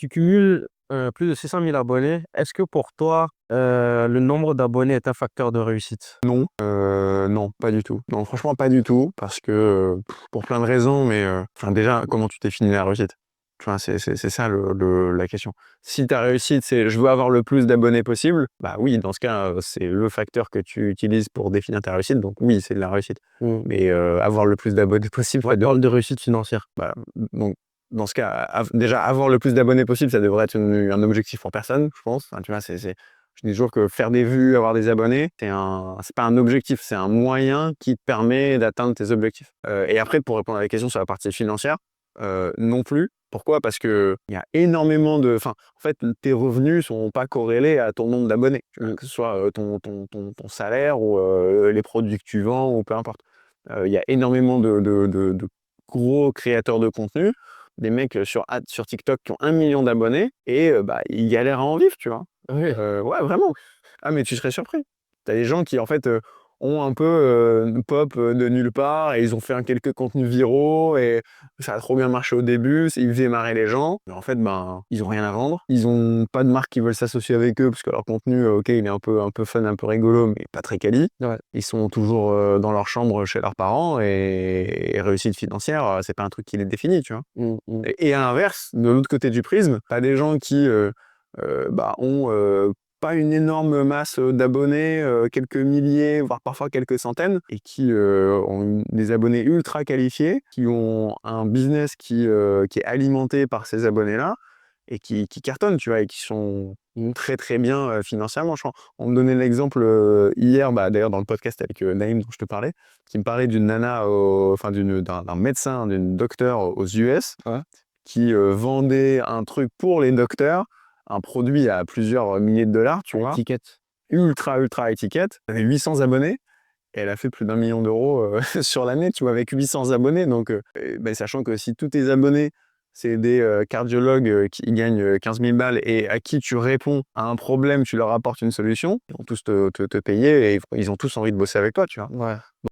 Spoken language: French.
Tu cumules plus de 600 000 abonnés. Est-ce que pour toi, le nombre d'abonnés est un facteur de réussite? Non, pas du tout. Non, franchement, pas du tout, parce que pour plein de raisons, mais enfin, déjà, comment tu définis la réussite? Tu vois, c'est ça la question. Si ta réussite, c'est je veux avoir le plus d'abonnés possible, bah oui, dans ce cas, c'est le facteur que tu utilises pour définir ta réussite, donc oui, c'est de la réussite. Hmm. Mais avoir le plus d'abonnés possible, Ouais, de réussite financière. bah, donc, dans ce cas, déjà, avoir le plus d'abonnés possible, ça devrait être un objectif pour personne, je pense. Enfin, tu vois, je dis toujours que faire des vues, avoir des abonnés, c'est pas un objectif, c'est un moyen qui te permet d'atteindre tes objectifs. Et après, pour répondre à la question sur la partie financière, non plus. Pourquoi? Parce que il y a énormément enfin, en fait, tes revenus sont pas corrélés à ton nombre d'abonnés. Tu vois, Hmm. que ce soit ton salaire ou les produits que tu vends ou peu importe. Il y a énormément de gros créateurs de contenu, des mecs sur TikTok qui ont 1 million d'abonnés et bah, ils galèrent à en vivre, tu vois. Oui. Ouais, vraiment. Ah, mais tu serais surpris. T'as des gens qui, en fait, ont un peu pop de nulle part et ils ont fait quelques contenus viraux et ça a trop bien marché au début, ils faisaient marrer les gens. Mais en fait, ben, ils ont rien à vendre. Ils ont pas de marque qui veulent s'associer avec eux parce que leur contenu, ok, il est un peu fun, un peu rigolo, mais pas très quali. Ouais. Ils sont toujours dans leur chambre chez leurs parents et réussite financière, c'est pas un truc qui les définit, tu vois. Hmm, hmm. Et à l'inverse, de l'autre côté du prisme, t'as des gens qui bah, ont pas une énorme masse d'abonnés, quelques milliers, voire parfois quelques centaines, et qui ont des abonnés ultra qualifiés, qui ont un business qui est alimenté par ces abonnés-là, et qui cartonnent, tu vois, et qui sont Hmm. très très bien financièrement. On me donnait l'exemple hier, bah, d'ailleurs dans le podcast avec Naïm dont je te parlais, qui me parlait d'une nana, enfin d'un médecin, d'une docteur aux US, Ouais. qui vendait un truc pour les docteurs, un produit à plusieurs milliers de dollars, tu À vois, l'étiquette. ultra ultra étiquette, elle avait 800 abonnés. Et elle a fait plus d'1 million d'euros sur l'année, tu vois, avec 800 abonnés. Donc, ben, sachant que si tous tes abonnés, c'est des cardiologues qui gagnent 15 000 balles et à qui tu réponds à un problème, tu leur apportes une solution, ils vont tous te payer et ils ont tous envie de bosser avec toi, tu vois. Ouais.